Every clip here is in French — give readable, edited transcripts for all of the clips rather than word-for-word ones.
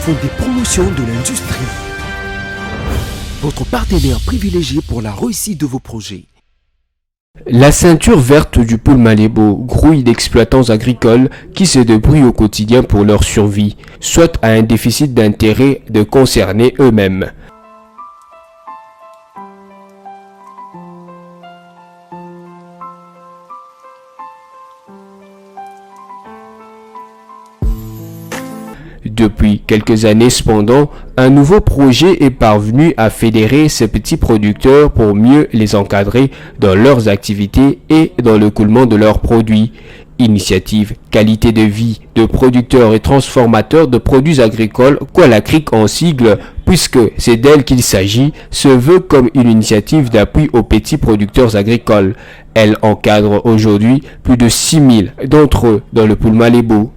font des promotions de l'industrie. Votre partenaire privilégié pour la réussite de vos projets. La ceinture verte du pôle Malébo grouille d'exploitants agricoles qui se débrouillent au quotidien pour leur survie, soit à un déficit d'intérêt de concernés eux-mêmes. Depuis quelques années cependant, un nouveau projet est parvenu à fédérer ces petits producteurs pour mieux les encadrer dans leurs activités et dans l'écoulement de leurs produits. Initiative qualité de vie de producteurs et transformateurs de produits agricoles, Qualacric en sigle, puisque c'est d'elle qu'il s'agit, se veut comme une initiative d'appui aux petits producteurs agricoles. Elle encadre aujourd'hui plus de 6000 d'entre eux dans le pôle Malébo.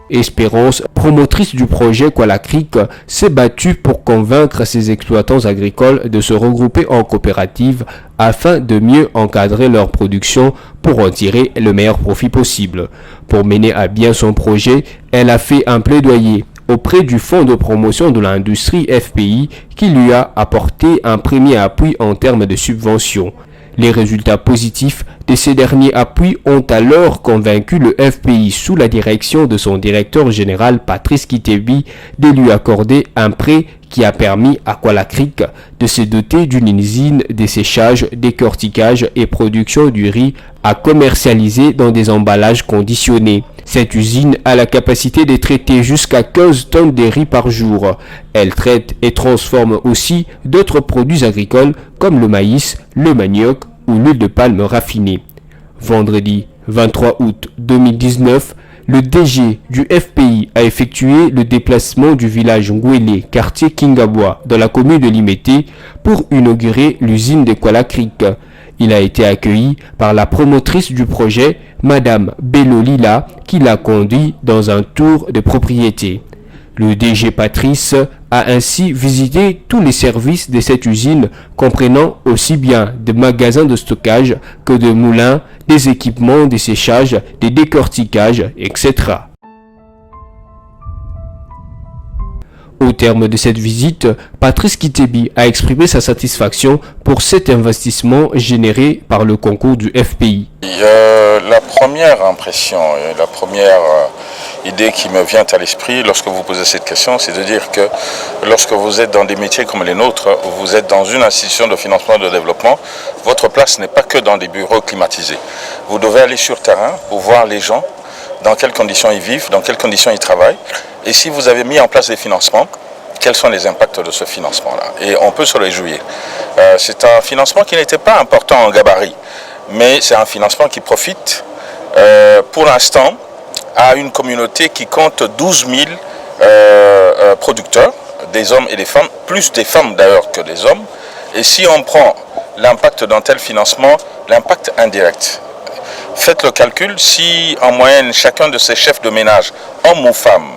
Espérance, promotrice du projet Qualacric, s'est battue pour convaincre ses exploitants agricoles de se regrouper en coopérative afin de mieux encadrer leur production pour en tirer le meilleur profit possible. Pour mener à bien son projet, elle a fait un plaidoyer auprès du Fonds de promotion de l'industrie FPI qui lui a apporté un premier appui en termes de subventions. Les résultats positifs de ces derniers appuis ont alors convaincu le FPI sous la direction de son directeur général Patrice Kitebi de lui accorder un prêt qui a permis à Qualacric de se doter d'une usine de séchage, décortiquage et production du riz à commercialiser dans des emballages conditionnés. Cette usine a la capacité de traiter jusqu'à 15 tonnes de riz par jour. Elle traite et transforme aussi d'autres produits agricoles comme le maïs, le manioc ou l'huile de palme raffinée. Vendredi 23 août 2019, le DG du FPI a effectué le déplacement du village Ngwele, quartier Kingabwa, dans la commune de Limete, pour inaugurer l'usine de Qualacric. Il a été accueilli par la promotrice du projet, Madame Bello Lila, qui l'a conduit dans un tour de propriété. Le DG Patrice a ainsi visité tous les services de cette usine, comprenant aussi bien des magasins de stockage que de moulins, des équipements de séchage, des décortiquages, etc. Au terme de cette visite, Patrice Kitebi a exprimé sa satisfaction pour cet investissement généré par le concours du FPI. La première impression, la première idée qui me vient à l'esprit lorsque vous posez cette question, c'est de dire que lorsque vous êtes dans des métiers comme les nôtres, vous êtes dans une institution de financement et de développement, votre place n'est pas que dans des bureaux climatisés. Vous devez aller sur terrain pour voir les gens, dans quelles conditions ils vivent, dans quelles conditions ils travaillent. Et si vous avez mis en place des financements, quels sont les impacts de ce financement-là? Et on peut se réjouir. C'est un financement qui n'était pas important en gabarit, mais c'est un financement qui profite pour l'instant à une communauté qui compte 12 000 producteurs, des hommes et des femmes, plus des femmes d'ailleurs que des hommes. Et si on prend l'impact d'un tel financement, l'impact indirect, faites le calcul, si en moyenne chacun de ces chefs de ménage, homme ou femme,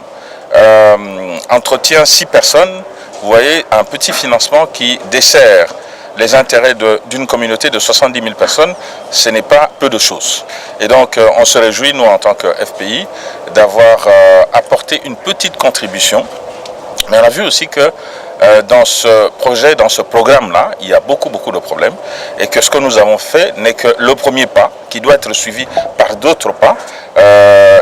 entretient 6 personnes, vous voyez un petit financement qui dessert les intérêts d'une communauté de 70 000 personnes, ce n'est pas peu de choses. Et donc on se réjouit, nous en tant que FPI, d'avoir apporté une petite contribution. Mais on a vu aussi que dans ce projet, dans ce programme-là, il y a beaucoup de problèmes et que ce que nous avons fait n'est que le premier pas qui doit être suivi par d'autres pas.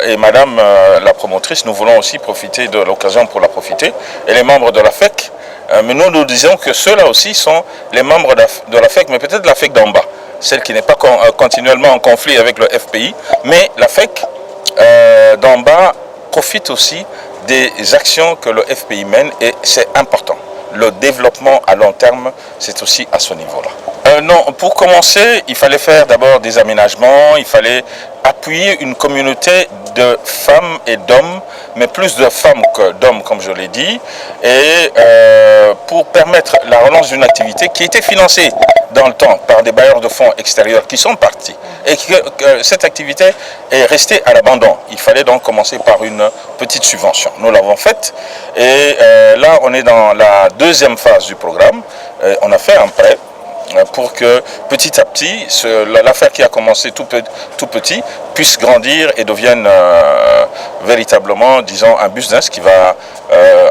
Et Madame la promotrice, nous voulons aussi profiter de l'occasion pour la profiter. Et les membres de la FEC, mais nous disons que ceux-là aussi sont les membres de la FEC, mais peut-être la FEC d'en bas, celle qui n'est pas continuellement en conflit avec le FPI, mais la FEC d'en bas profite aussi des actions que le FPI mène et c'est important. Le développement à long terme, c'est aussi à ce niveau-là. Non, pour commencer, il fallait faire d'abord des aménagements, il fallait appuyer une communauté de femmes et d'hommes, mais plus de femmes que d'hommes, comme je l'ai dit, et pour permettre la relance d'une activité qui était financée dans le temps par des bailleurs de fonds extérieurs qui sont partis, et que cette activité est restée à l'abandon. Il fallait donc commencer par une petite subvention. Nous l'avons faite, et là on est dans la deuxième phase du programme. On a fait un prêt pour que petit à petit, l'affaire qui a commencé tout petit puisse grandir et devienne véritablement, disons, un business qui va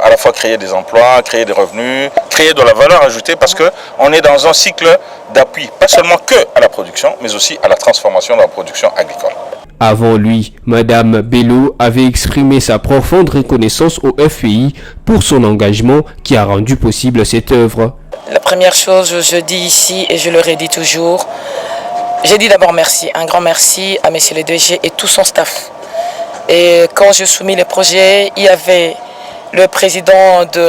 à la fois créer des emplois, créer des revenus, créer de la valeur ajoutée, parce qu'on est dans un cycle d'appui, pas seulement que à la production, mais aussi à la transformation de la production agricole. Avant lui, Madame Bello avait exprimé sa profonde reconnaissance au FPI pour son engagement qui a rendu possible cette œuvre. La première chose, je dis ici et je le redis toujours, j'ai dit d'abord merci, un grand merci à Monsieur le DG et tout son staff. Et quand je soumis les projets, il y avait le président de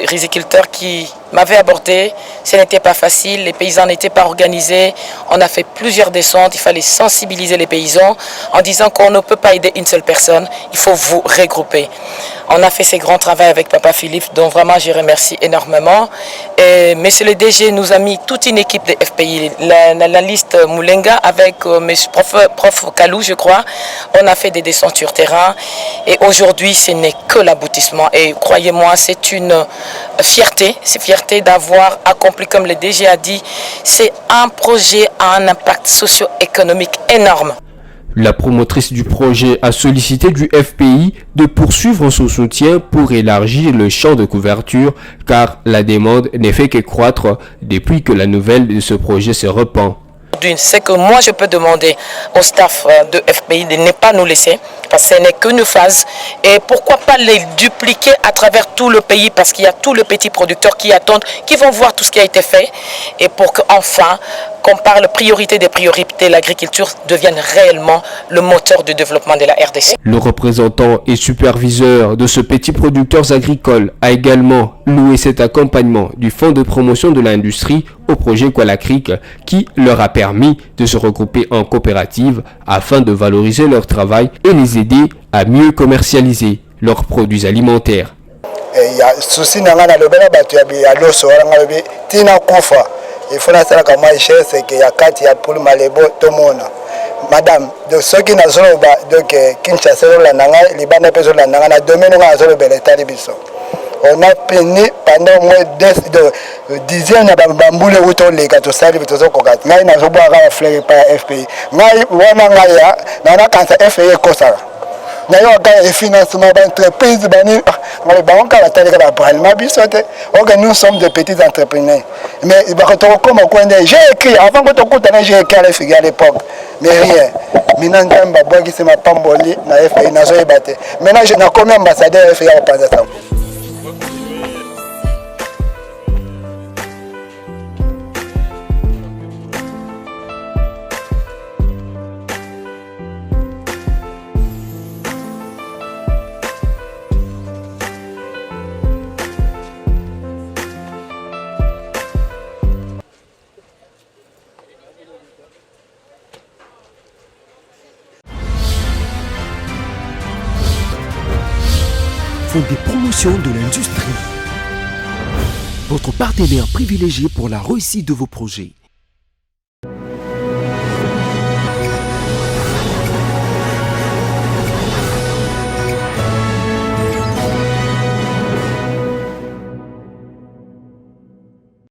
Riziculteurs qui m'avait abordé. Ce n'était pas facile, les paysans n'étaient pas organisés. On a fait plusieurs descentes, il fallait sensibiliser les paysans en disant qu'on ne peut pas aider une seule personne, il faut vous regrouper. On a fait ces grands travaux avec Papa Philippe, dont vraiment je remercie énormément. Et Monsieur le DG nous a mis toute une équipe de FPI, la liste Moulenga avec prof Kalou, je crois. On a fait des descentes sur terrain et aujourd'hui ce n'est que l'aboutissement. Et croyez-moi, c'est une fierté, d'avoir accompli, comme le DG a dit, c'est un projet à un impact socio-économique énorme. La promotrice du projet a sollicité du FPI de poursuivre son soutien pour élargir le champ de couverture car la demande n'est fait que croître depuis que la nouvelle de ce projet se répand. C'est que moi je peux demander au staff de FPI de ne pas nous laisser parce que ce n'est qu'une phase et pourquoi pas les dupliquer à travers tout le pays parce qu'il y a tous les petits producteurs qui attendent, qui vont voir tout ce qui a été fait et pour qu'enfin qu'on parle priorité des priorités, l'agriculture devienne réellement le moteur du développement de la RDC. Le représentant et superviseur de ce petit producteurs agricoles a également loué cet accompagnement du Fonds de promotion de l'industrie au projet Qualacric qui leur a permis de se regrouper en coopérative afin de valoriser leur travail et les aider à mieux commercialiser leurs produits alimentaires. Il faut que moi c'est que ya kati ya pour malebo to mona madame de ceux qui n'a solo ba donc Kinshasa la nanga libana peso la nanga na domaine nga solo bele tali biso on a peine pendant moins de dizaines na bambule wuto le ka to sali bito ko ka ngai na zo boa ka fleur pa FPI ngai wana ngai ya na kansa FPI ko sala na yo ka financement d'entreprise bani ngai ba on ka la tali ka ba ma biso te nous sommes des petits entrepreneurs mais comme j'ai écrit avant que tu j'ai écrit à l'FPI à l'époque mais rien maintenant c'est ma pamboli na FPI na zo ebate maintenant je n'ai combien ambassadeur FPI au Panzasa. Fonds des promotions de l'industrie. Votre partenaire privilégié pour la réussite de vos projets.